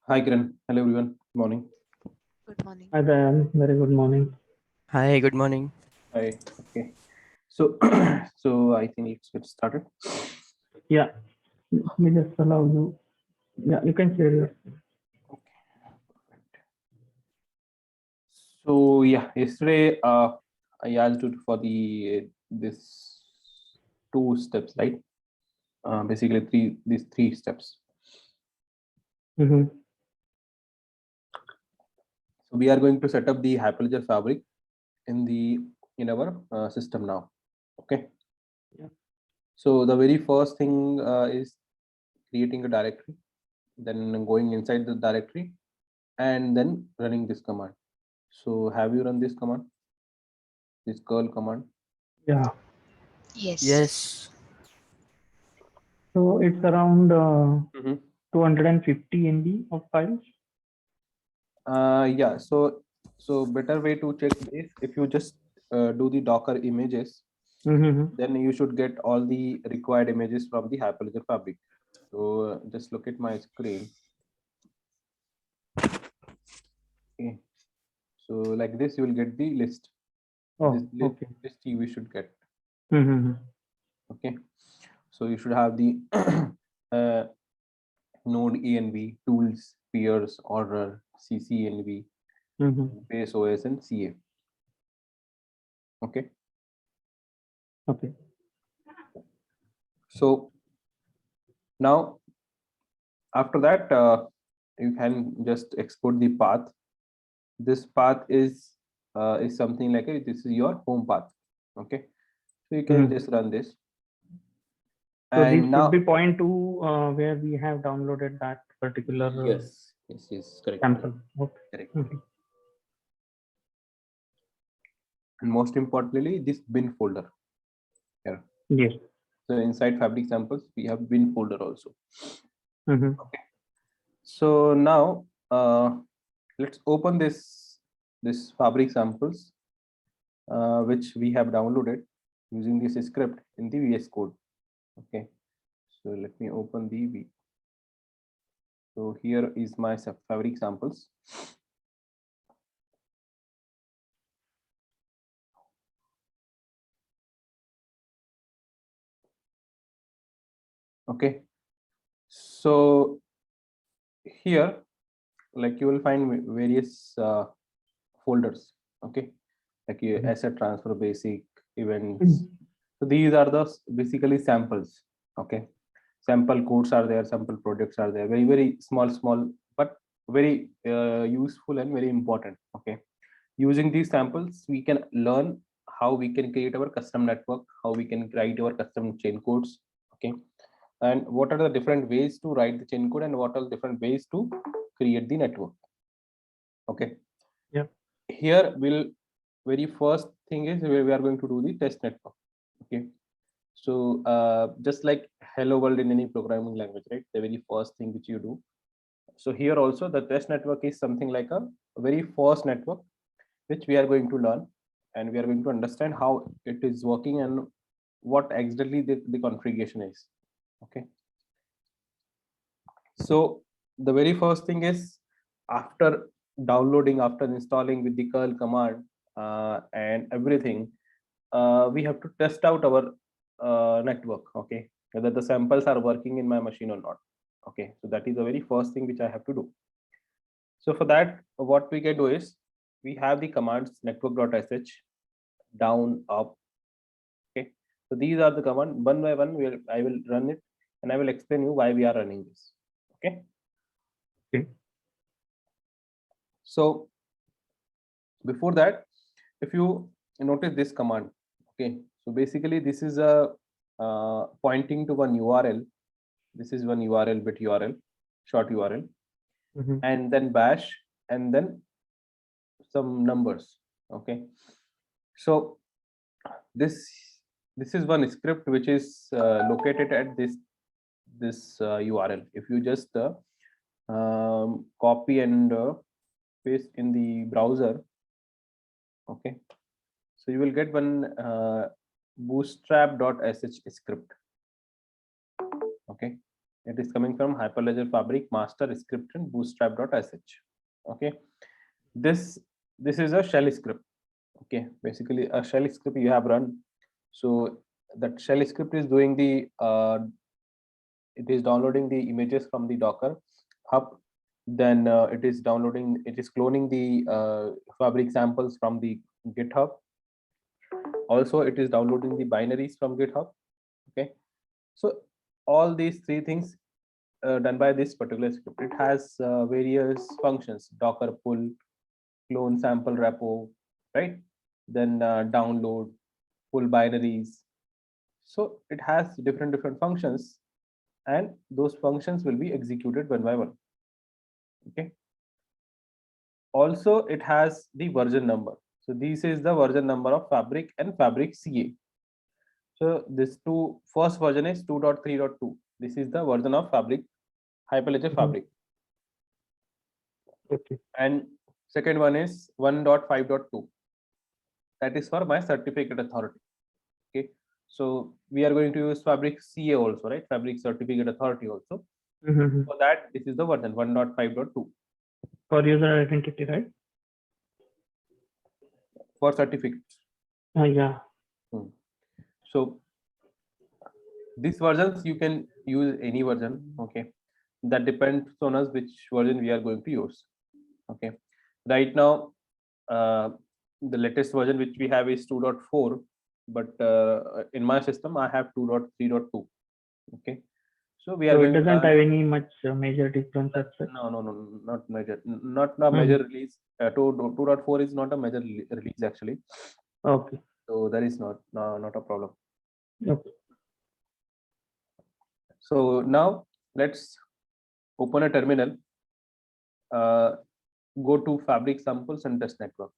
Hi, Kiran. Hello, everyone. Morning. Good morning. Hi there. Very good morning. Hi, good morning. Hi. Okay. So, so I think let's get started. Yeah, let me just allow you. Yeah, you can share your. So yeah, yesterday I asked you for this two steps, right? Basically these three steps. Mm-hmm. So we are going to set up the Hyperledger Fabric in our system now. Okay. Yeah. So the very first thing is creating a directory, then going inside the directory, and then running this command. So have you run this command? This curl command? Yeah. Yes. Yes. So it's around Mm-hmm. 250 MB of files. Yeah. So better way to check this, if you just do the Docker images, Mm-hmm. then you should get all the required images from the Hyperledger Fabric. So just look at my screen. Okay. So like this, you will get the list. This Oh, okay. list you should get. Mm-hmm. Okay. So you should have the uh, node env, tools, peers, order, ccnv, Mm-hmm. base OS, and CA. Okay. Okay. So now after that, you can just export the path. This path is something like this is your home path. Okay. So you can Mm-hmm. just run this. So this And should be now, point to where we have downloaded that particular yes, correct. sample. Okay. Correct. Mm-hmm. And most importantly, this bin folder here. Yes. So inside Fabric samples, we have bin folder also. Mm-hmm. Okay. So now let's open this Fabric samples which we have downloaded using this script in the VS Code. Okay. So let me open the V. So here is my Fabric samples. Okay. So here, like you will find various folders. Okay. Like your asset transfer, basic events. So these are the basically samples. Okay. Sample codes are there, sample projects are there, very small, but very useful and very important. Okay. Using these samples, we can learn how we can create our custom network, how we can write our custom chain codes. Okay. And what are the different ways to write the chain code, and what are the different ways to create the network. Okay. Yeah. Here will very first thing is we are going to do the test network. Okay. So just like hello world in any programming language, right? The very first thing which you do. So here also the test network is something like a very first network which we are going to learn, and we are going to understand how it is working and what exactly the configuration is. Okay. So the very first thing is, after downloading, after installing with the curl command and everything, we have to test out our network. Okay, whether the samples are working in my machine or not. Okay, so that is the very first thing which I have to do. So for that, what we can do is we have the commands network.sh, down, up. Okay, so these are the command. One by one I will run it, and I will explain you why we are running this. Okay. Okay. So before that, if you notice this command, okay, so basically this is a pointing to one URL. This is one URL, bit URL, short URL, Mm-hmm. and then bash, and then some numbers. Okay, so this is one script which is located at this URL. If you just copy and paste in the browser, okay, so you will get one bootstrap.sh script. Okay, It is coming from Hyperledger Fabric master script and bootstrap.sh. Okay, this is a shell script. Okay, basically a shell script you have run. So that shell script is doing the it is downloading the images from the Docker hub. Then it is cloning the Fabric samples from the GitHub. Also, it is downloading the binaries from GitHub. Okay, so all these three things done by this particular script. It has various functions: Docker pull, clone sample repo, right? Then download, pull binaries. So it has different functions, and those functions will be executed one by one. Okay. Also, it has the version number. So this is the version number of Fabric and Fabric CA. So this first version is 2.3.2. This is the version of Fabric, Hyperledger Fabric. Okay. And second one is 1.5.2. That is for my certificate authority. Okay. So we are going to use Fabric CA also, right? Fabric certificate authority also. For that, this is the version 1.5.2. For user identity, right? For certificates. Yeah. So these versions you can use any version. Okay, that depends on us which version we are going to use. Okay, right now the latest version which we have is 2.4, but in my system I have 2.3.2. Okay, so we are So it going to doesn't learn. have any much major difference as such. No, not major, not a major release. 2.4 is not a major release actually. Okay. So that is not a problem. Okay. So now let's open a terminal, go to Fabric samples and test network.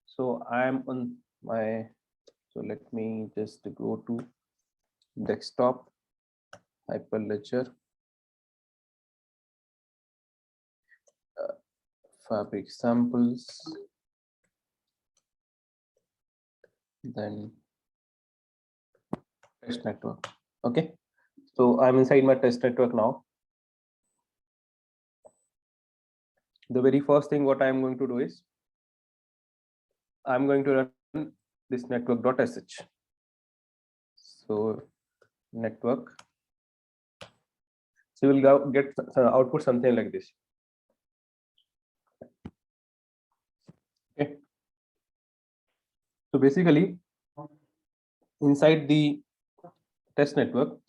So I am on my, so let me just go to desktop, Hyperledger, Fabric samples, then test network. Okay, so I'm inside my test network now. The very first thing what I'm going to do is I'm going to run this network.sh. So network. So we'll get output something like this. Okay. So basically, inside the test network,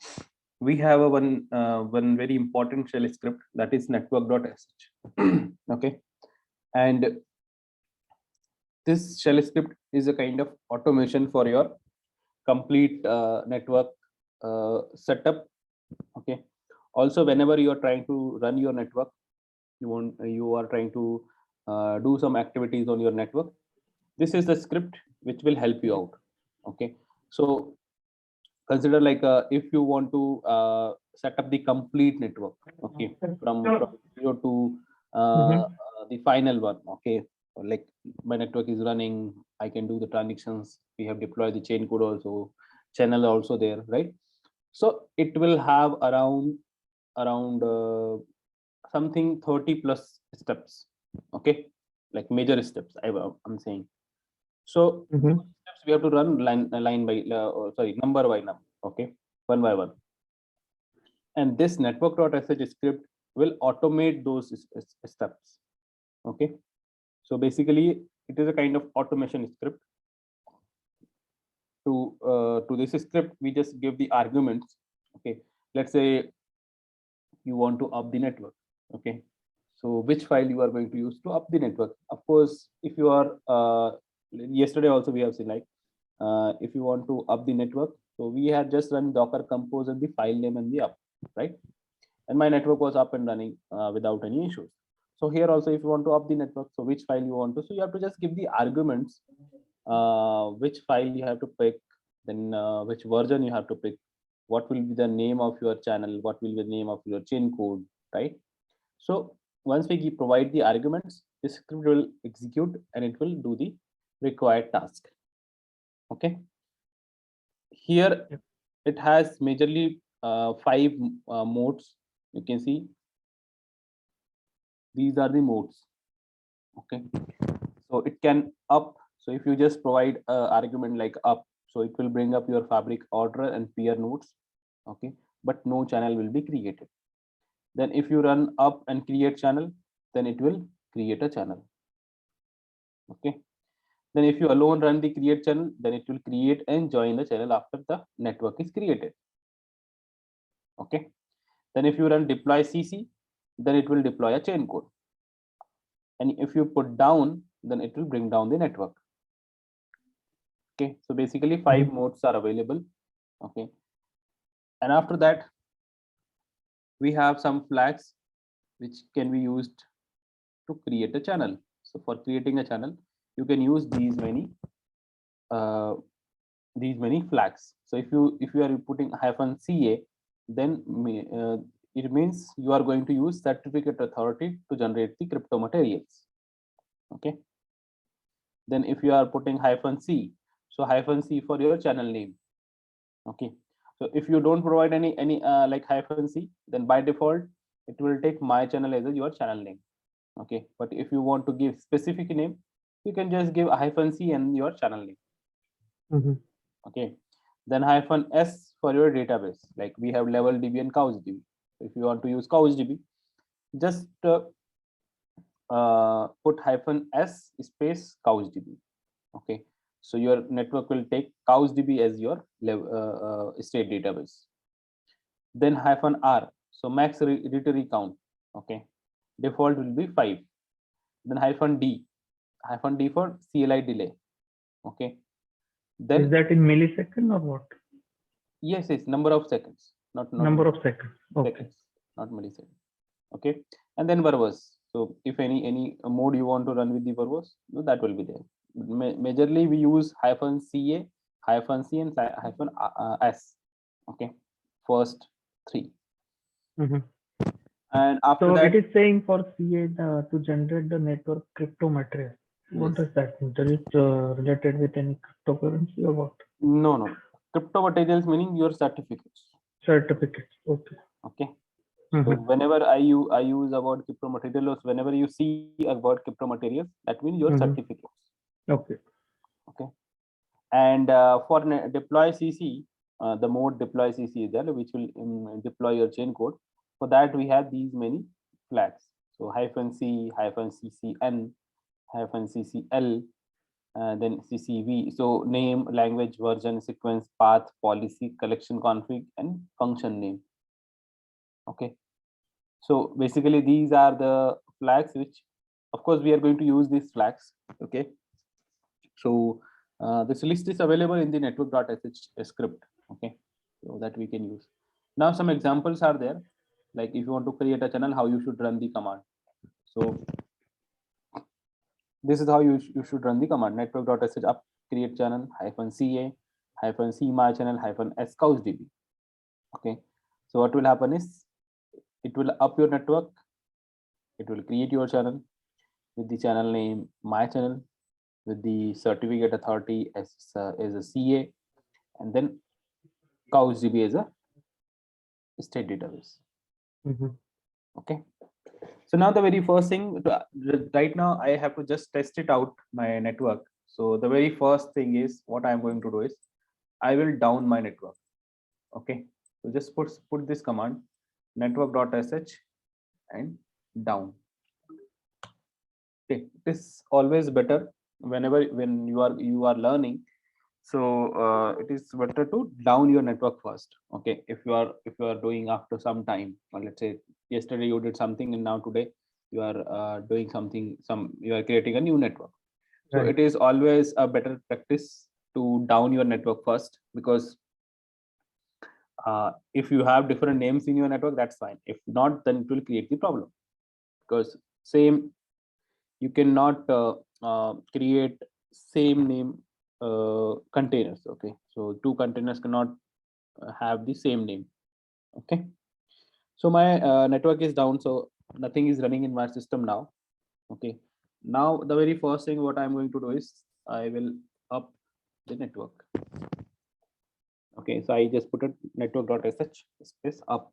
we have a one very important shell script, that is network.sh. Okay, and this shell script is a kind of automation for your complete network setup. Okay, also whenever you are trying to run your network, you are trying to do some activities on your network, this is the script which will help you out. Okay, so consider like if you want to set up the complete network, okay, from 0 to the final one. Okay, like my network is running, I can do the transactions, we have deployed the chain code also, channel also there, right? So it will have around something 30 plus steps. Okay, like major steps I'm saying. So steps we have to run line by number by number. Okay, one by one. And this network.sh script will automate those steps. Okay, so basically it is a kind of automation script. To this script, we just give the arguments. Okay, let's say you want to up the network. Okay, so which file you are going to use to up the network? Of course, if you are yesterday also we have seen, like if you want to up the network, so we had just run docker compose and the file name and the up, right? And my network was up and running without any issues. So here also, if you want to up the network, so which file you want to, so you have to just give the arguments, which file you have to pick, then which version you have to pick, what will be the name of your channel, what will be the name of your chain code, right? So once we provide the arguments, this script will execute and it will do the required task. Okay, here it has majorly 5 modes you can see these are the modes. Okay, so it can up. So if you just provide argument like up, so it will bring up your fabric order and peer nodes. Okay, but no channel will be created. Then if you run up and create channel, then it will create a channel. Okay, then if you alone run the create channel, then it will create and join the channel after the network is created. Okay, then if you run deploy cc, then it will deploy a chain code, and if you put down, then it will bring down the network. Okay, so basically 5 modes are available. Okay, and after that we have some flags which can be used to create a channel. So for creating a channel, you can use uh, these many flags. So if you are putting -ca, then it means you are going to use certificate authority to generate the crypto materials. Okay, then if you are putting -c, so -c for your channel name. Okay, so if you don't provide any like -c, then by default it will take my channel as your channel name. Okay, but if you want to give specific name, you can just give -c and your channel name. Okay, then -s for your database, like we have level db and couchdb. If you want to use couchdb, just put -s space couchdb. Okay, so your network will take couchdb as your state database. Then -r, so max read count. Okay, default will be 5. Then -d for CLI delay. Okay, then Is that in millisecond or what? yes, it's number of seconds, not Number of seconds. Okay. seconds, not milliseconds. Okay, and then verbose. So if any mode you want to run with the verbose, no, that will be there. Majorly we use -ca, -c, and -s. Okay, first 3. And after So that, it is saying for CA to generate the network crypto material. What yes. does that mean? Is it related with any cryptocurrency or what? No. Crypto materials meaning your certificates. Certificates. Okay. Okay. So whenever I use about crypto materials, whenever you see about crypto materials, that means your certificates. Okay. Okay. And for deploy cc, the mode deploy cc is there, which will deploy your chain code. For that we have these many flags. So -c, -ccn, -ccl, then ccv. So name, language, version, sequence, path, policy, collection config, and function name. Okay, so basically these are the flags which, of course, we are going to use these flags. Okay, so this list is available in the network.sh script. Okay, so that we can use. Now some examples are there, like if you want to create a channel, how you should run the command. So this is how you should run the command: network.sh up create channel -ca -c my channel -s couchdb. Okay, so what will happen is it will up your network, it will create your channel with the channel name my channel, with the certificate authority as a CA, and then couchdb as a state database. Okay, so now the very first thing right now I have to just test it out my network. So the very first thing is what I'm going to do is I will down my network. Okay, so just put this command network.sh and down. Okay, it is always better when you are learning. So it is better to down your network first. Okay, if you are doing after some time, or let's say yesterday you did something and now today you are doing something, you are creating a new network. So it is always a better practice to down your network first, because if you have different names in your network, that's fine. If not, then it will create the problem, because same, you cannot create same name containers. Okay, so 2 containers cannot have the same name. Okay, so my network is down, so nothing is running in my system now. Okay, now the very first thing what I'm going to do is I will up the network. Okay, so I just put a network.sh space up.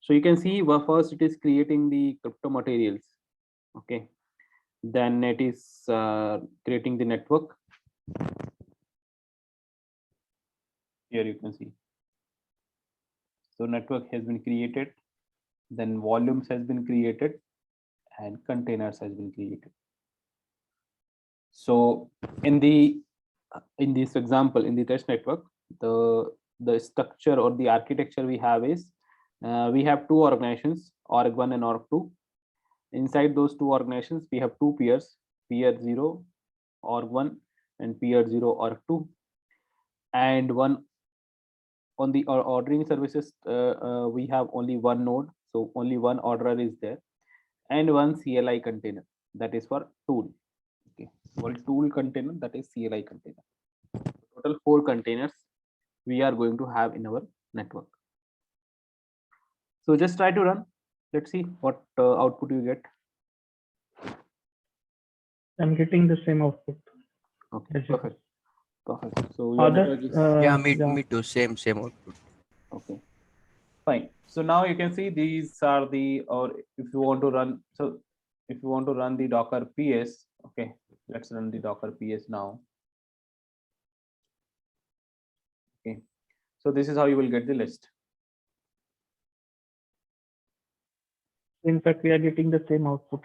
So you can see, well, first it is creating the crypto materials. Okay. Then it is creating the network. Here you can see. So network has been created, then volumes has been created, and containers has been created. So in this example, in the test network, the structure or the architecture we have is we have two organizations, org1 and org2. Inside those two organizations, we have two peers, peer 0 org1 and peer 0 org2, and one on the ordering services. We have only one node, so only one orderer is there, and one CLI container, that is for tool. Okay, for tool container, that is CLI container. Total 4 containers we are going to have in our network. So just try to run. Let's see what output you get. I'm getting the same output. Okay, perfect. Perfect. So Others, your network is Yeah, me too. Same output. okay. Fine. So now you can see these are the, or if you want to run, so if you want to run the Docker PS, okay, let's run the Docker PS now. Okay, so this is how you will get the list. In fact, we are getting the same output.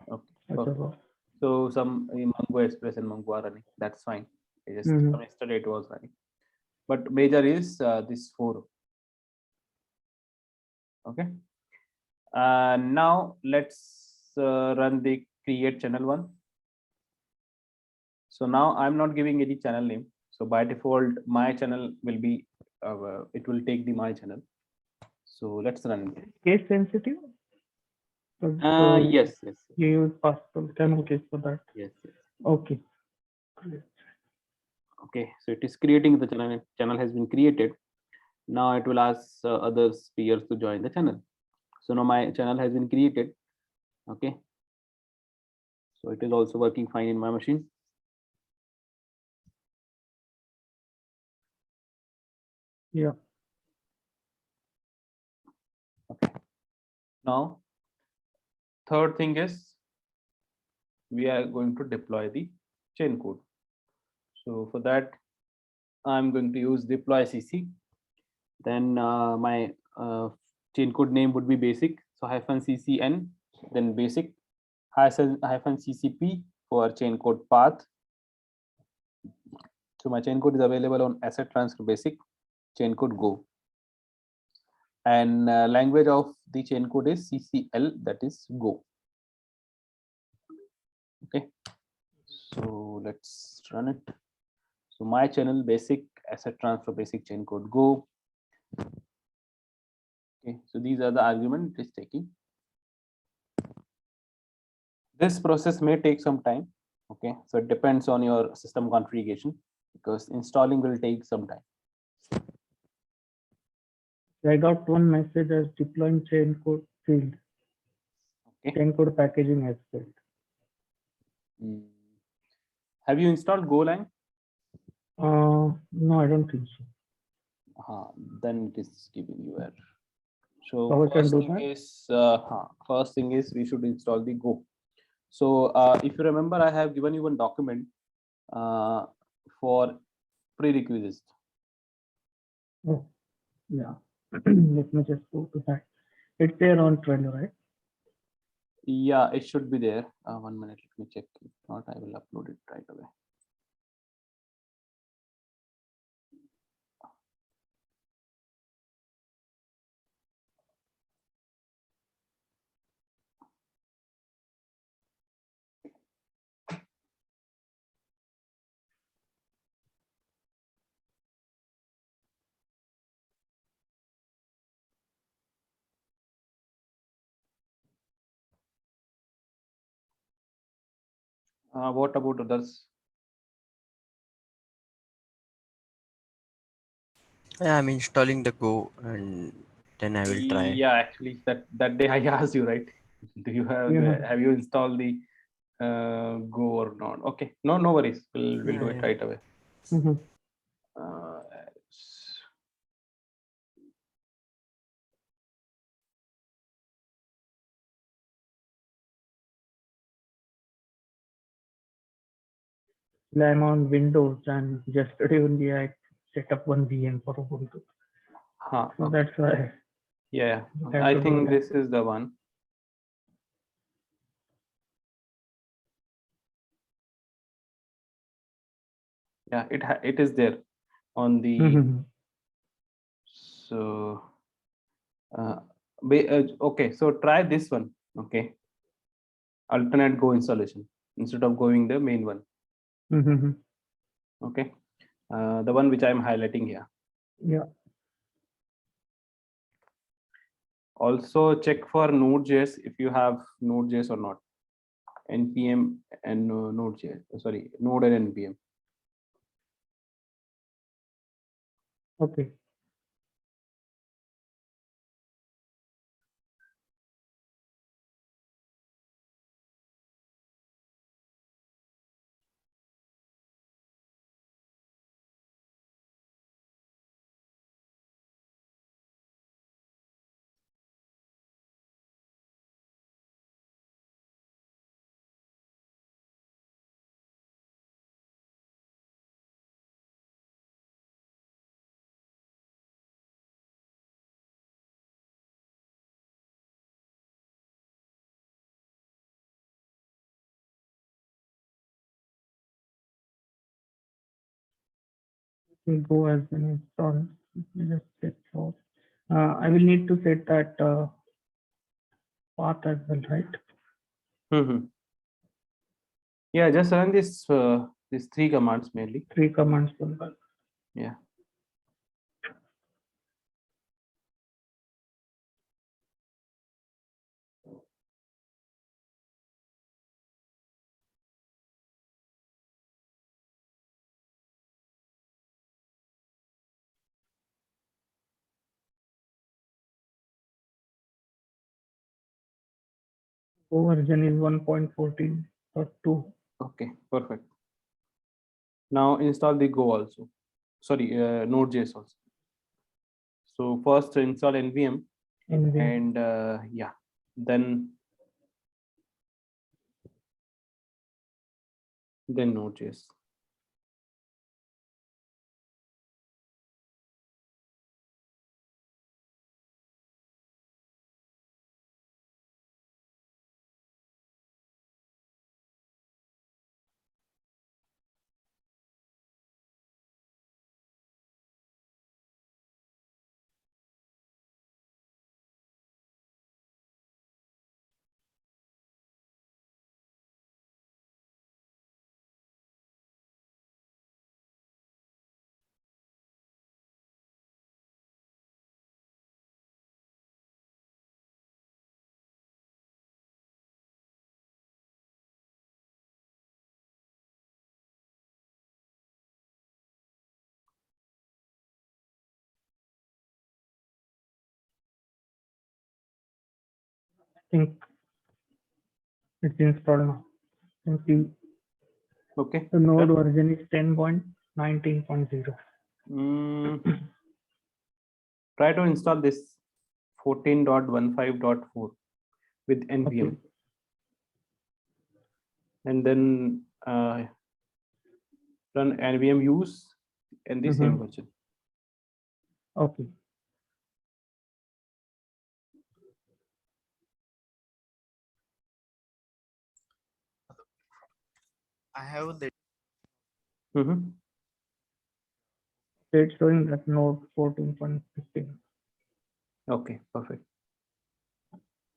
Okay, as perfect. well. So some Mongo Express and Mongo are running. That's fine. I just Mhm. from yesterday it was running, but major is this 4. Okay. Now let's run the create channel one. So now I'm not giving any channel name. So by default, my channel will be, it will take the my channel. So let's run it. Case sensitive? So Yes. you use Pascal camel case for that. Yes. Okay. Okay, so it is creating the channel. Channel has been created. Now it will ask other peers to join the channel. So now my channel has been created. Okay. So it is also working fine in my machine. Yeah. Okay. Now, third thing is we are going to deploy the chain code. So for that, I'm going to use deploy CC. Then my chain code name would be basic. So -ccn, then basic -ccp for chain code path. So my chain code is available on asset transfer basic chain code go. And language of the chain code is CCL, that is go. Okay. So let's run it. So my channel basic asset transfer basic chain code go. Okay, so these are the arguments it is taking. This process may take some time. Okay, so it depends on your system configuration because installing will take some time. I got one message as deploying chain code field. Okay. Chain code packaging as failed. Have you installed Golang? No, I don't think so. Then it is giving you error. So How I can first do thing that? is first thing is we should install the Go. So if you remember, I have given you one document for prerequisites. Oh, yeah. Let me just go to that. It's there on Trello, right? Yeah, it should be there. 1 minute, let me check. If not, I will upload it right away. What about others? Yeah, I'm installing the Go and then I will try. Yeah, actually, that day I asked you, right? Do you have you installed the Go or not? Okay, no worries. We'll do it right away. I'm on Windows, and yesterday only I set up one VM for Ubuntu. Huh, So okay. that's why Yeah, I have I to do think that. this is the one. Yeah, it is there on the so okay. So try this one. Okay, alternate Go installation instead of going the main one. Okay, the one which I am highlighting here. Yeah. Also check for Node.js if you have Node.js or not. npm and Node.js. Sorry, Node and npm. Okay. Go as an install. Just set for. I will need to set that path as well, right? Yeah, just run this these three commands mainly. 3 commands will work. Yeah. Go version is 1.14.2. Okay, perfect. Now install the Go also. Sorry, Node.js also. So first install npm and yeah, then Node.js. I think it's installed now. And see, Okay. the node version is 10.19.0. Try to install this 14.15.4 with npm. Okay. And then run npm use and the same version. Okay. I have the It's showing that node 14.15. Okay, perfect.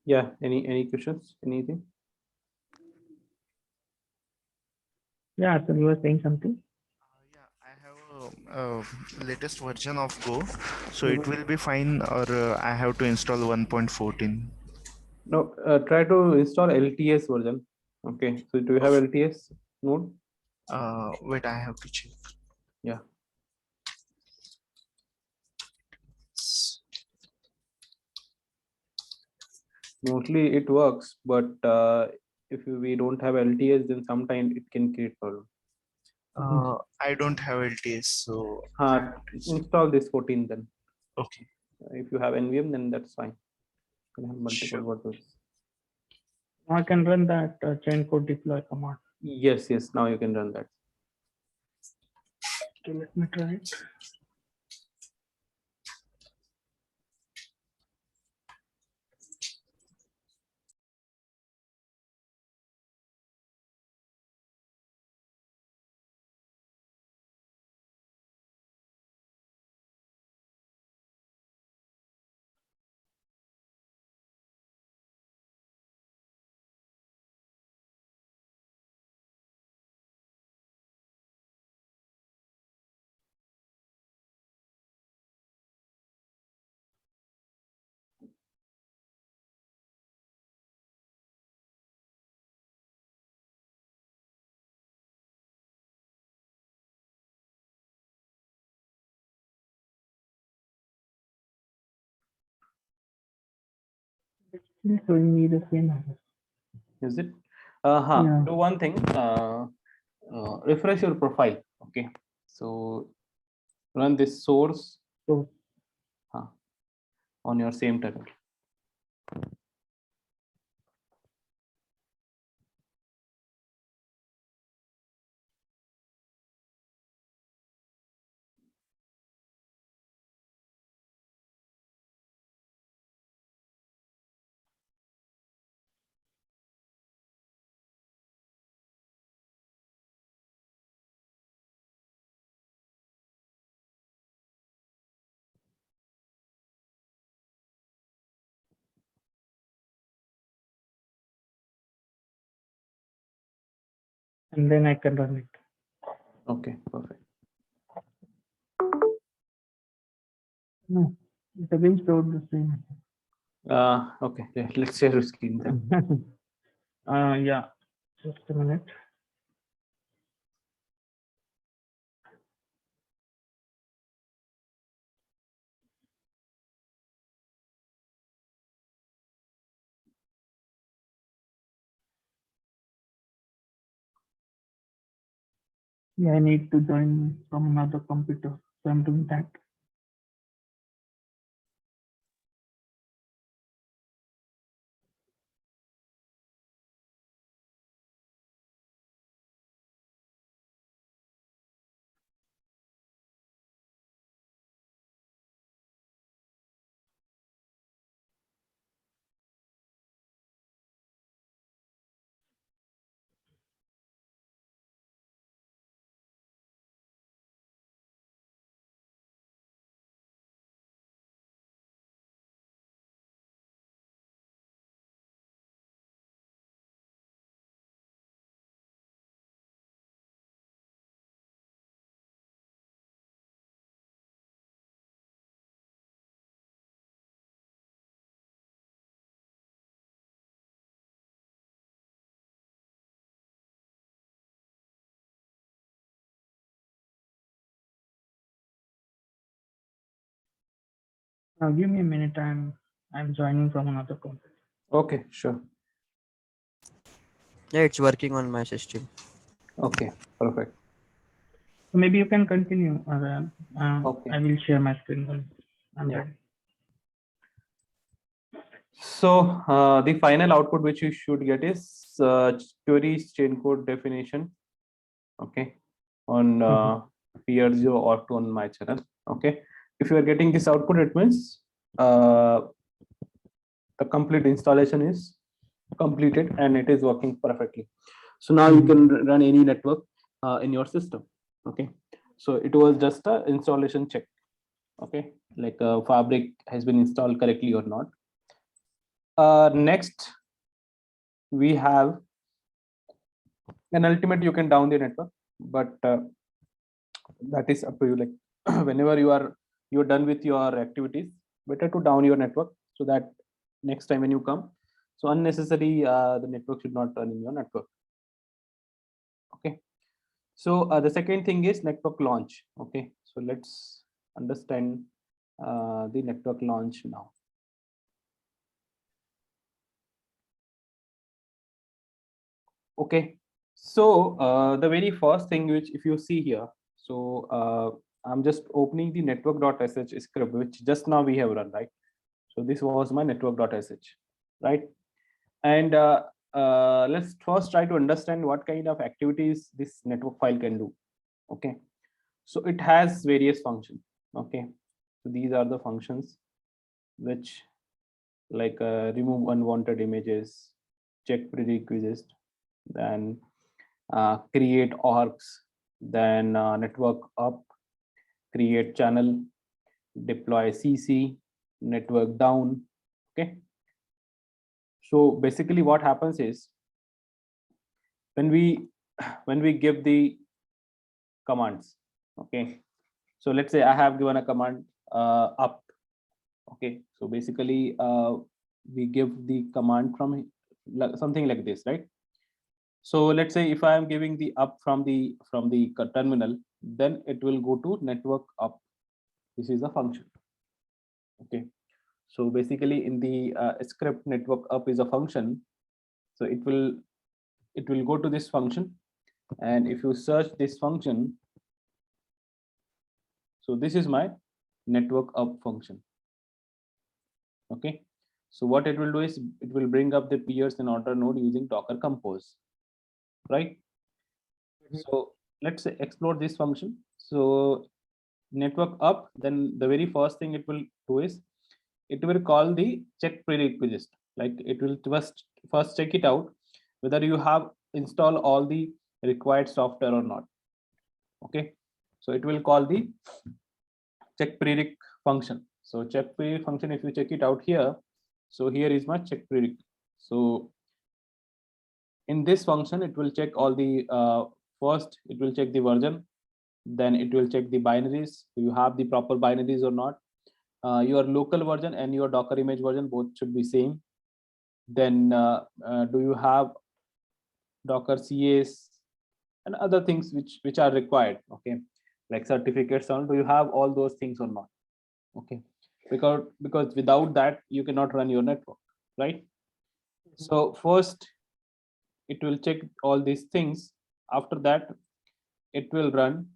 Yeah, any questions? Anything? Yeah, so you were saying something? Yeah, I have a latest version of Go, so it will be fine, or I have to install 1.14. No, try to install LTS version. Okay, so do you have LTS node? Wait, I have to check. Yeah. Mostly it works, but if we don't have LTS, then sometimes it can create problem. I don't have LTS, so Install this 14 then. okay. If you have NVM, then that's fine. You can have multiple Sure. versions. I can run that chaincode deploy command. Yes, now you can run that. Okay, let me try it. Still showing me the same error. Is it? Yeah. Do one thing. Refresh your profile. Okay. So run this source So on your same terminal. and then I can run it. Okay, perfect. No, it again showed the same. Okay, yeah, let's share your screen then. Yeah, just a minute. Yeah, I need to join from another computer, so I'm doing that. Now give me a minute. I'm joining from another computer. Okay, sure. Yeah, it's working on my system. Okay, perfect. So maybe you can continue. Okay. I will share my screen when I'm Yeah. ready. So the final output which you should get is query chain code definition. Okay, on PRZO or on my channel. Okay, if you are getting this output, it means the complete installation is completed and it is working perfectly. So now you can run any network in your system. Okay, so it was just a installation check. Okay, like Fabric has been installed correctly or not. Next we have an ultimate, you can down the network, but that is up to you. Like whenever you're done with your activities, better to down your network so that next time when you come, so unnecessary the network should not run in your network. Okay, so the second thing is network launch. Okay, so let's understand the network launch now. Okay, so the very first thing which if you see here, so I'm just opening the network.sh script which just now we have run, right? So this was my network.sh, right? And let's first try to understand what kind of activities this network file can do. Okay, So it has various functions. Okay, so these are the functions which like remove unwanted images, check prerequisites, then create orgs, then network up, create channel, deploy CC, network down. Okay, so basically what happens is when we when we give the commands, okay, so let's say I have given a command up. Okay, so basically we give the command from something like this, right? So let's say if I am giving the up from the terminal, then it will go to network up. This is a function. Okay, so basically in the script, network up is a function. So it will go to this function, and if you search this function, so this is my network up function. Okay, so what it will do is it will bring up the peers in order node using Docker Compose, right? So let's explore this function. So network up, then the very first thing it will do is it will call the check prerequisite. Like it will first check it out whether you have installed all the required software or not. Okay, so it will call the check prereq function. So check prereq function, if you check it out here, so here is my check prereq. So in this function, it will check all the first it will check the version, then it will check the binaries. Do you have the proper binaries or not? Your local version and your Docker image version both should be same. Then do you have Docker CAs and other things which are required? Okay, like certificates on, do you have all those things or not? Okay, because without that you cannot run your network, right? So first it will check all these things. After that it will run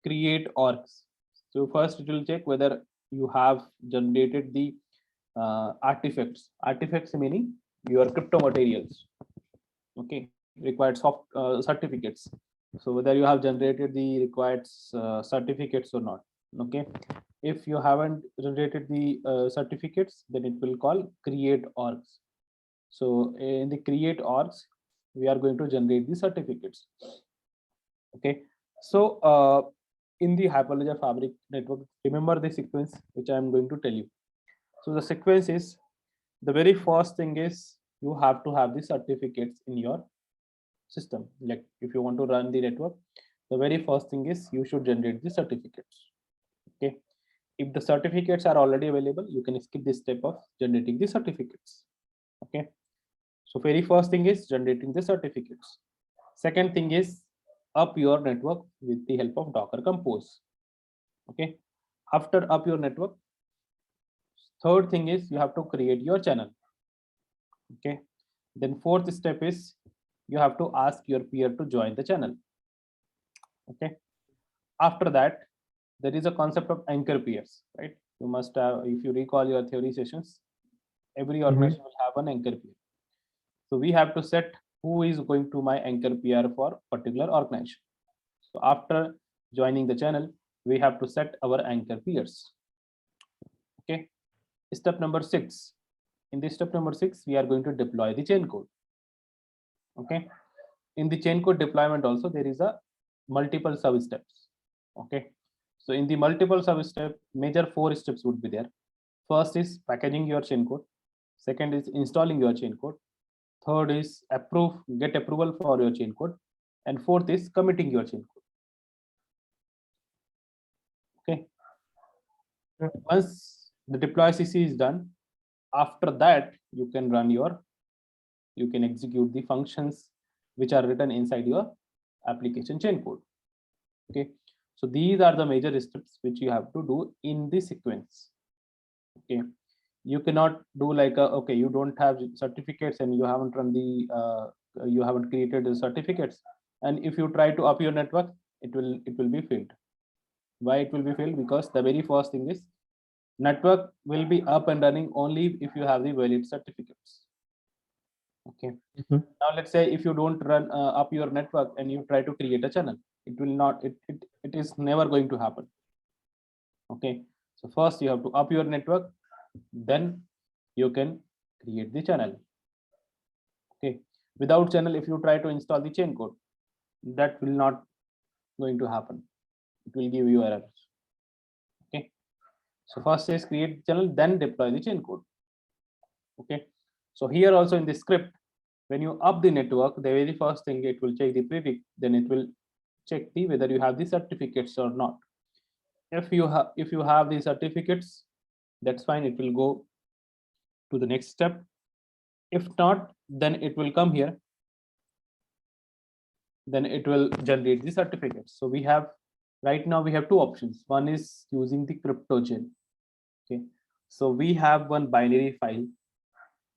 create orgs. So first it will check whether you have generated the artifacts meaning your crypto materials. Okay, required soft certificates. So whether you have generated the required certificates or not. Okay, if you haven't generated the certificates, then it will call create orgs. So in the create orgs, we are going to generate the certificates. Okay, so in the Hyperledger Fabric network, remember the sequence which I am going to tell you. So the sequence is, the very first thing is you have to have the certificates in your system. Like if you want to run the network, the very first thing is you should generate the certificates. Okay, if the certificates are already available, you can skip this step of generating the certificates. Okay, so very first thing is generating the certificates. Second thing is up your network with the help of Docker Compose. Okay, after up your network, third thing is you have to create your channel. Okay, then fourth step is you have to ask your peer to join the channel. Okay, after that there is a concept of anchor peers, right? You must have, if you recall your theory sessions, every organization will have an anchor peer. So we have to set who is going to my anchor peer for particular organization. So after joining the channel, we have to set our anchor peers. Okay, step number 6. In this step number 6, we are going to deploy the chain code. Okay, in the chain code deployment also there is a multiple sub steps. Okay, so in the multiple sub step, major 4 steps would be there. First is packaging your chain code. Second is installing your chain code. Third is get approval for your chain code, and fourth is committing your chain code. Okay, once the deploy CC is done, after that you can execute the functions which are written inside your application chain code. Okay, so these are the major steps which you have to do in the sequence. Okay, you cannot do like okay, you don't have certificates and you haven't run the you haven't created the certificates, and if you try to up your network, it will be failed. Why it will be failed? Because the very first thing is network will be up and running only if you have the valid certificates. Okay, now let's say if you don't run up your network and you try to create a channel, it will not, it is never going to happen. Okay, so first you have to up your network, then you can create the channel. Okay, without channel, if you try to install the chain code, that will not going to happen. It will give you errors. Okay, so first is create channel, then deploy the chain code. Okay, so here also in the script, when you up the network, the very first thing it will check the prereq, then it will check the whether you have the certificates or not. If you have the certificates, that's fine, it will go to the next step. If not, then it will come here, then it will generate the certificates. So we have, right now we have two options. One is using the cryptogen. Okay, so we have one binary file,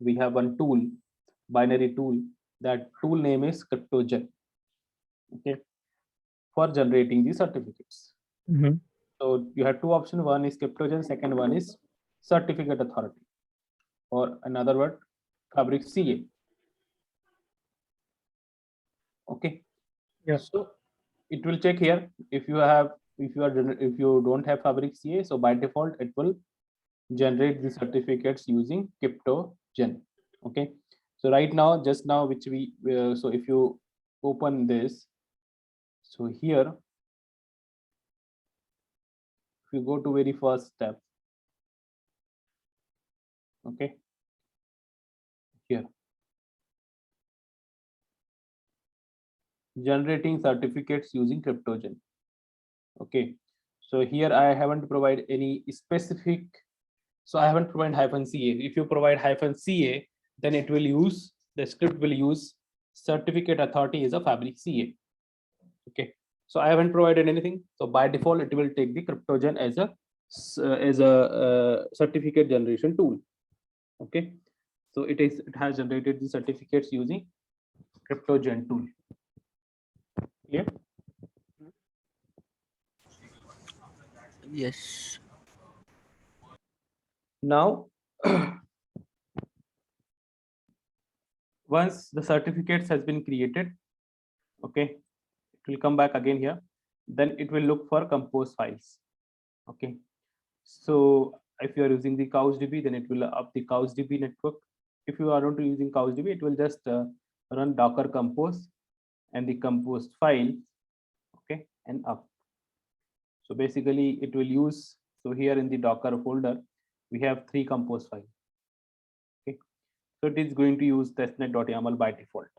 we have one tool, binary tool. That tool name is cryptogen. Okay, for generating the certificates. Mhm. So you have two options. One is cryptogen, second one is certificate authority, or another word, fabric CA. Okay, Yeah. so it will check here if you have, if you don't have fabric CA, so by default it will generate the certificates using cryptogen. Okay, so right now, just now, which we so if you open this, so here if you go to very first step, okay, here generating certificates using cryptogen. Okay, so here I haven't provided any specific, so I haven't provided -ca. If you provide -ca, then it will use, the script will use certificate authority is a fabric CA. Okay, so I haven't provided anything, so by default it will take the cryptogen as a certificate generation tool. Okay, so it has generated the certificates using cryptogen tool. Clear? Yes. Now once the certificates has been created, okay, it will come back again here, then it will look for compose files. Okay, so if you are using the couchdb, then it will up the couchdb network. If you are not using couchdb, it will just run docker compose and the composed file, okay, and up. So basically it will use, so here in the docker folder we have 3 compose files. Okay, so it is going to use testnet.yaml by default.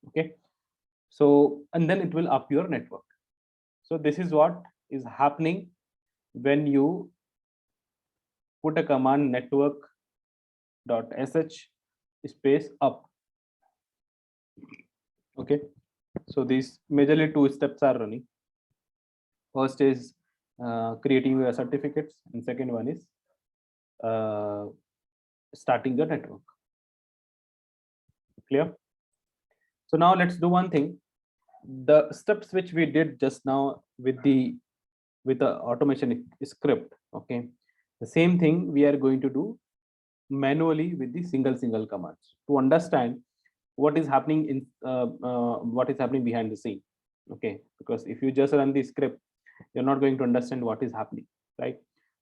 Okay, so and then it will up your network. So this is what is happening when you put a command network.sh space up. Okay, so these majorly 2 steps are running. First is creating your certificates, and second one is starting your network. Clear? So now let's do one thing. The steps which we did just now with the automation script, okay, the same thing we are going to do manually with the single commands to understand what is happening in what is happening behind the scene. Okay, because if you just run the script, you're not going to understand what is happening, right?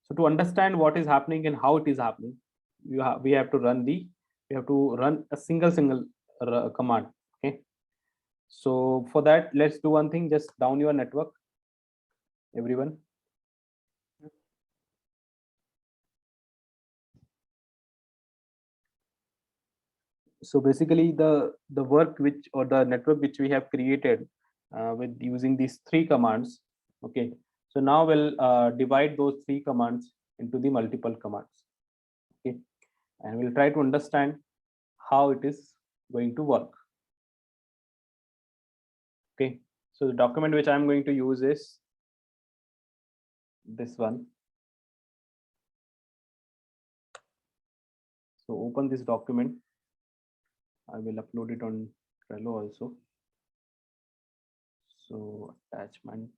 So to understand what is happening and how it is happening, we have to run a single command. Okay, so for that, let's do one thing. Just down your network, everyone. So basically the work which, or the network which we have created with using these 3 commands. Okay, so now we'll divide those 3 commands into the multiple commands. Okay, and we'll try to understand how it is going to work. Okay, so the document which I'm going to use is this one. So open this document. I will upload it on Trello also. So attachment.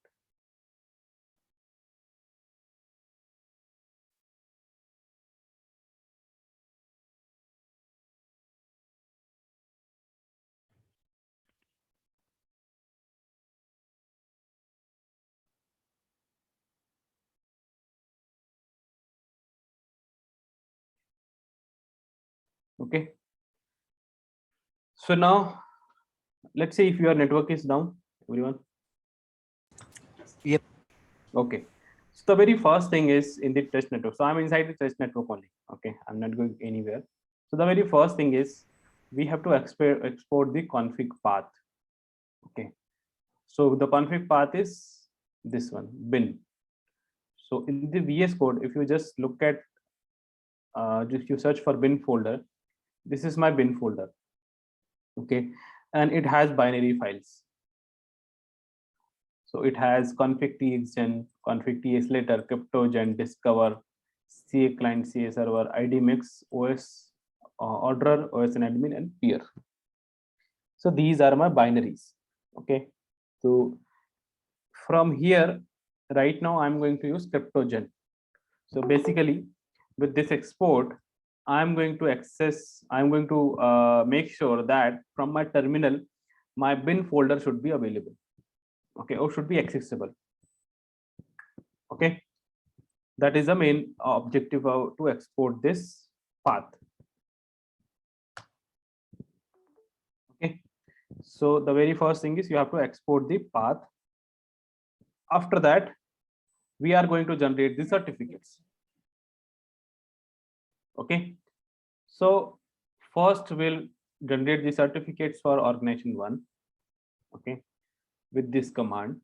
Okay. So now let's say if your network is down, everyone. Yep. Okay. So the very first thing is in the test network. So I'm inside the test network only. Okay. I'm not going anywhere. So the very first thing is we have to export the config path. Okay. So the config path is this one, bin. So in the VS Code, if you just look at, if you search for bin folder, this is my bin folder. Okay. And it has binary files. So it has config txgen, config tslater, cryptogen, discover, CA client, CA server, ID mix, OS orderer, OS and admin, and peer. So these are my binaries. Okay. So from here, right now I'm going to use cryptogen. So basically, with this export, I'm going to make sure that from my terminal, my bin folder should be available. Okay, or should be accessible. Okay, that is the main objective of to export this path. Okay, so the very first thing is you have to export the path. After that, we are going to generate the certificates. Okay, so first we'll generate the certificates for organization 1. Okay, with this command.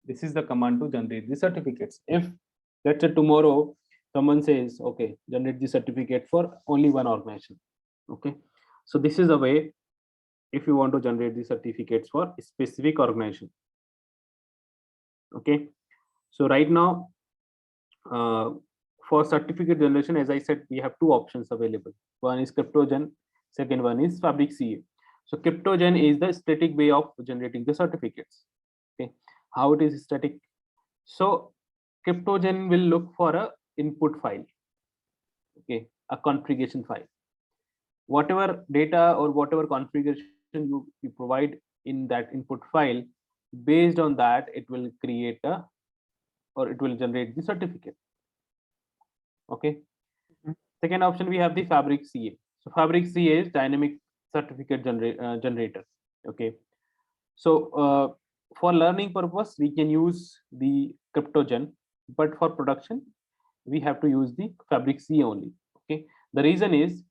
This is the command to generate the certificates. If let's say tomorrow someone says, okay, generate the certificate for only one organization. Okay, so this is a way if you want to generate the certificates for a specific organization. Okay, so right now for certificate generation, as I said, we have two options available. One is cryptogen, second one is fabric CA. So cryptogen is the static way of generating the certificates. Okay, how it is static? So cryptogen will look for a input file, okay, a configuration file. Whatever data or whatever configuration you provide in that input file, based on that, it will create it will generate the certificate. Okay. Second option, we have the fabric CA. So fabric CA is dynamic certificate generator. Okay. So for learning purpose, we can use the cryptogen, but for production, we have to use the fabric CA only. Okay. The reason is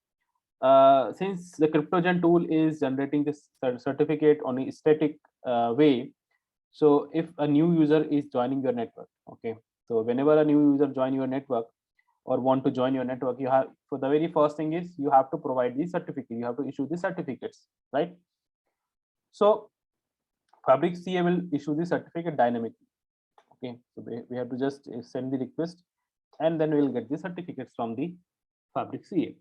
since the cryptogen tool is generating this certificate on a static way. So if a new user is joining your network, okay. So whenever a new user join your network or want to join your network, you have, for the very first thing is you have to provide the certificate. You have to issue the certificates, right? So Fabric CA will issue the certificate dynamically. Okay, so we have to just send the request and then we will get the certificates from the Fabric CA.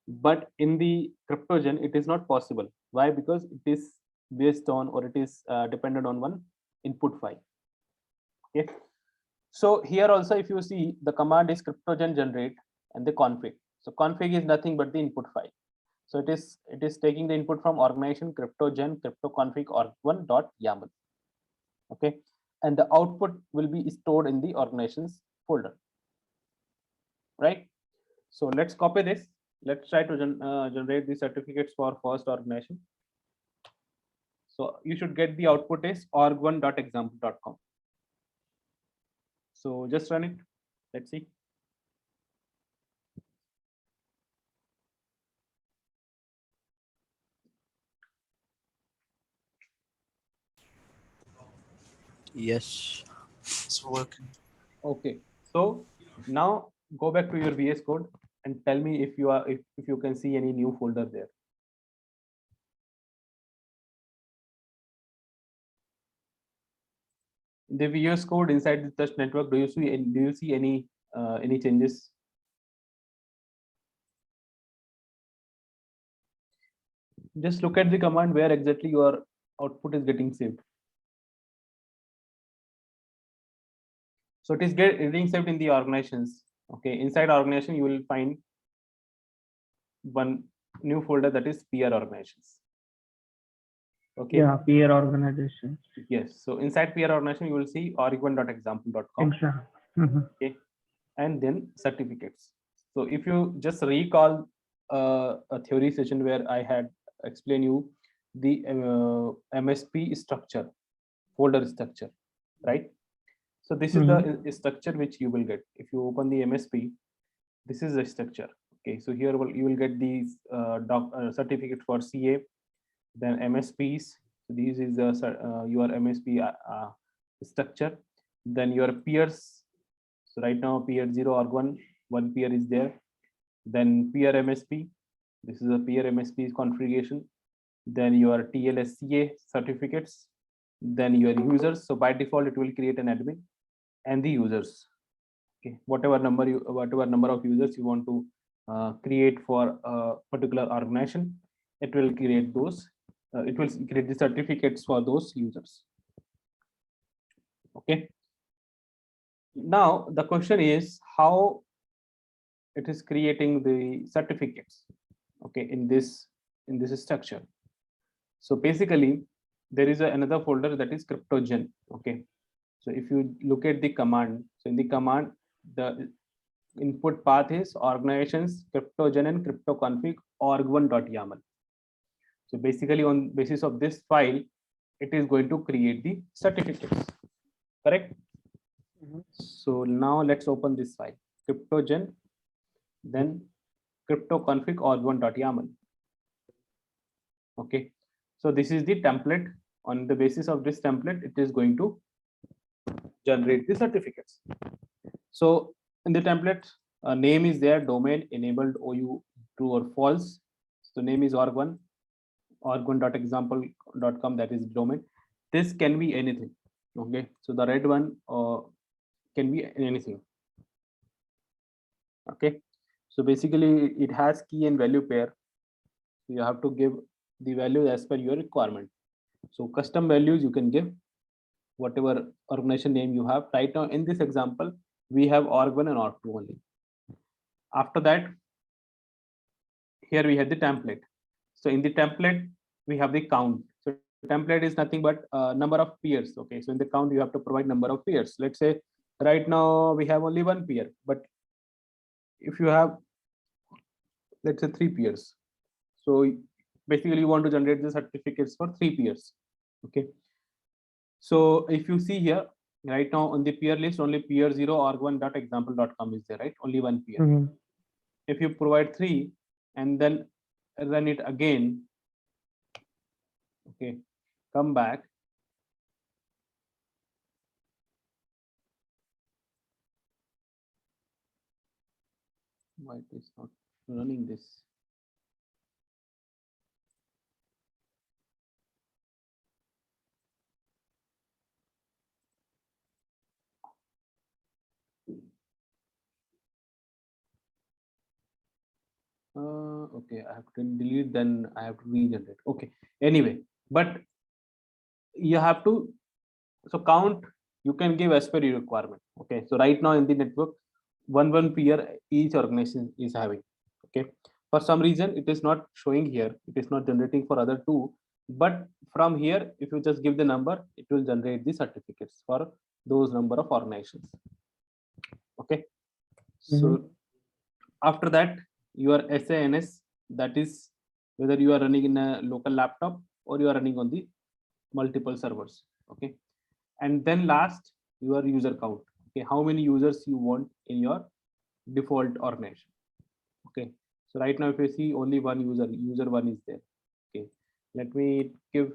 But in the cryptogen, it is not possible. Why? Because it is based on, or it is dependent on one input file. Okay, so here also, if you see, the command is cryptogen generate and the config. So config is nothing but the input file. So it is taking the input from organization cryptogen cryptoconfig org1.yaml. Okay, and the output will be stored in the organization's folder. Right. So let's copy this. Let's try to generate the certificates for first organization. So you should get the output is org1.example.com. So just run it. Let's see. Yes. It's working. Okay. So now go back to your VS Code and tell me if you can see any new folder there. In the VS Code inside the test network, do you see any changes? Just look at the command where exactly your output is getting saved. So it is getting saved in the organizations. Okay, inside organization you will find one new folder, that is peer organizations. Okay. Yeah, peer organizations. Yes. So inside peer organization you will see org1.example.com. Exactly. Okay, and then certificates. So if you just recall a theory session where I had explained you the MSP structure, folder structure, right? So this is the structure which you will get if you open the MSP. This is the structure. Okay, so here you will get these certificate for CA, then MSPs. So this is your MSP structure. Then your peers. So right now peer 0 or 1 peer is there. Then peer MSP. This is a peer MSP configuration. Then your TLSCA certificates. Then your users. So by default it will create an admin and the users. Okay, whatever number of users you want to create for a particular organization, it will create those. It will create the certificates for those users. Okay. Now the question is how it is creating the certificates. Okay, in this structure. So basically, there is another folder that is cryptogen. Okay, so if you look at the command, so in the command, the input path is organizations cryptogen and cryptoconfig org1.yaml. So basically, on basis of this file, it is going to create the certificates. Correct? So now let's open this file, cryptogen, then cryptoconfig org1.yaml. Okay, so this is the template. On the basis of this template, it is going to generate the certificates. So in the template, name is there, domain enabled OU true or false. So name is org1, org1.example.com, that is domain. This can be anything. Okay, so the red one can be anything. Okay, so basically it has key and value pair. So you have to give the value as per your requirement. So custom values you can give whatever organization name you have. Right now in this example, we have org1 and org2 only. After that, here we have the template. So in the template, we have the count. So template is nothing but number of peers. Okay, so in the count, you have to provide number of peers. Let's say right now we have only 1 peer, but if you have, let's say 3 peers. So basically you want to generate the certificates for 3 peers. Okay. So if you see here, right now on the peer list, only peer 0 org1.example.com is there, right? Only 1 peer. If you provide 3 and then run it again, okay, come back. Why it is not running this? Okay, I have to delete, then I have to regenerate. Okay, anyway, but you have to, so count you can give as per your requirement. Okay, so right now in the network, one peer each organization is having. Okay, for some reason it is not showing here, it is not generating for other 2, but from here if you just give the number, it will generate the certificates for those number of organizations. Okay, so after that, your SANS, that is whether you are running in a local laptop or you are running on the multiple servers. Okay, and then last, your user count. Okay, how many users you want in your default organization. Okay, so right now if you see only 1 user 1 is there. Okay, let me give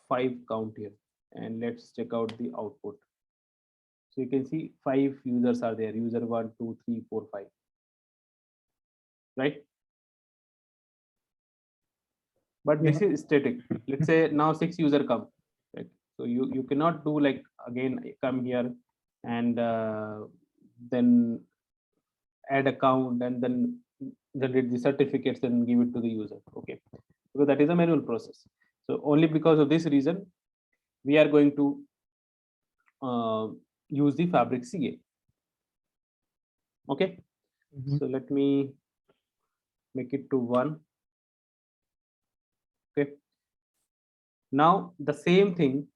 5 count here and let's check out the output. So you can see 5 users are there, user 1, 2, 3, 4, 5, right? But this is static. Let's say now 6 user come, right? So you cannot do like again come here and then add account and then generate the certificates and give it to the user. Okay, because that is a manual process. So only because of this reason we are going to use the Fabric CA. Okay, so let me make it to 1. Okay, now the same thing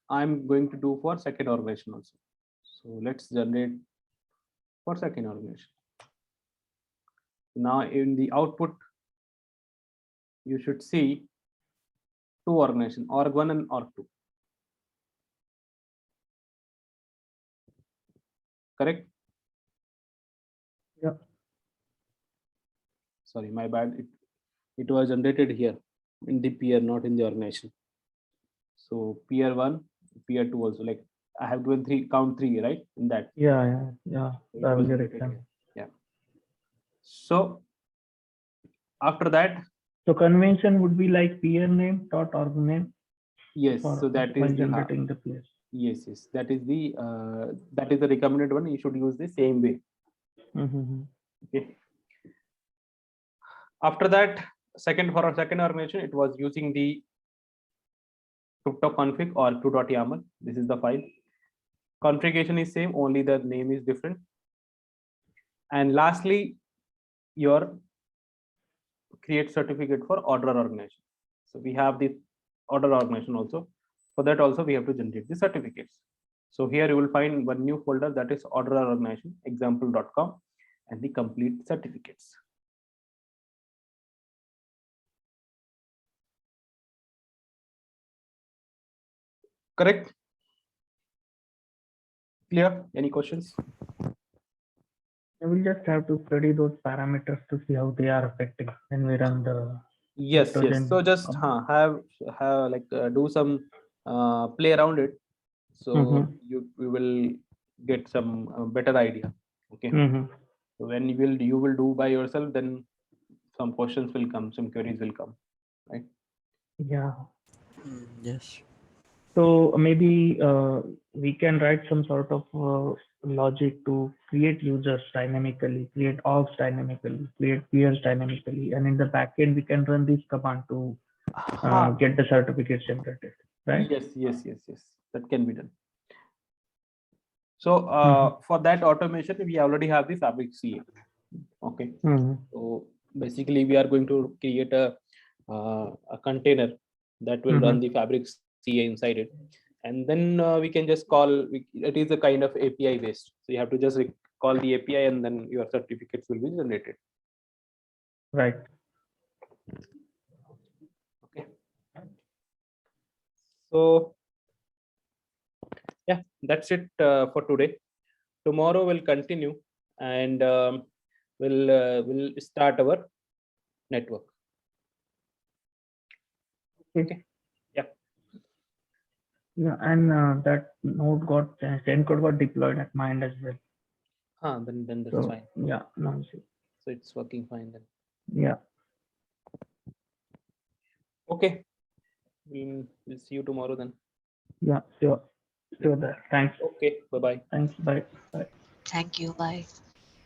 I'm going to do for second organization also. So let's generate for second organization. Now in the output, you should see two organizations, org1 and org2. Correct? Yeah. Sorry, my bad. It was generated here in the peer, not in the organization. So peer 1, peer 2 also, like I have given count 3, right? In that. Yeah. It That was was your generated example. here. Yeah. So after that, So convention would be like peer name dot org name yes. for So that while is the generating the peers. yes. That is the recommended one. You should use the same way. Mm-hmm. Okay. After that, second organization, it was using the cryptoconfig or 2.yaml. This is the file. Configuration is same, only the name is different. And lastly, your create certificate for order organization. So we have the order organization also. For that also we have to generate the certificates. So here you will find one new folder, that is order organization example.com, and the complete certificates. Correct? Clear? Any questions? I will just have to study those parameters to see how they are affecting when we run the Yes. So just have like do some play around it, so you will get some better idea. Okay. So when you will do by yourself, then some questions will come, some queries will come, right? Yeah. Yes. So maybe we can write some sort of logic to create users dynamically, create orgs dynamically, create peers dynamically, and in the backend we can run this command to get the certificates generated, right? Yes. That can be done. So for that automation, we already have the Fabric CA. Okay. So basically, we are going to create a container that will run the Fabric CA inside it, and then we can just call. It is a kind of API based. So you have to just call the API, and then your certificates will be generated. Right. Okay. So yeah, that's it for today. Tomorrow we'll continue, and we'll start our network. Okay. Yeah, and that node chaincode got deployed at mine as well. Then that's So, fine. Yeah, no issue. So it's working fine then. Yeah. Okay. We'll see you tomorrow then. Yeah, sure. Sure there. Thanks. Okay. Bye-bye. Thanks. Bye. Bye. Thank you. Bye.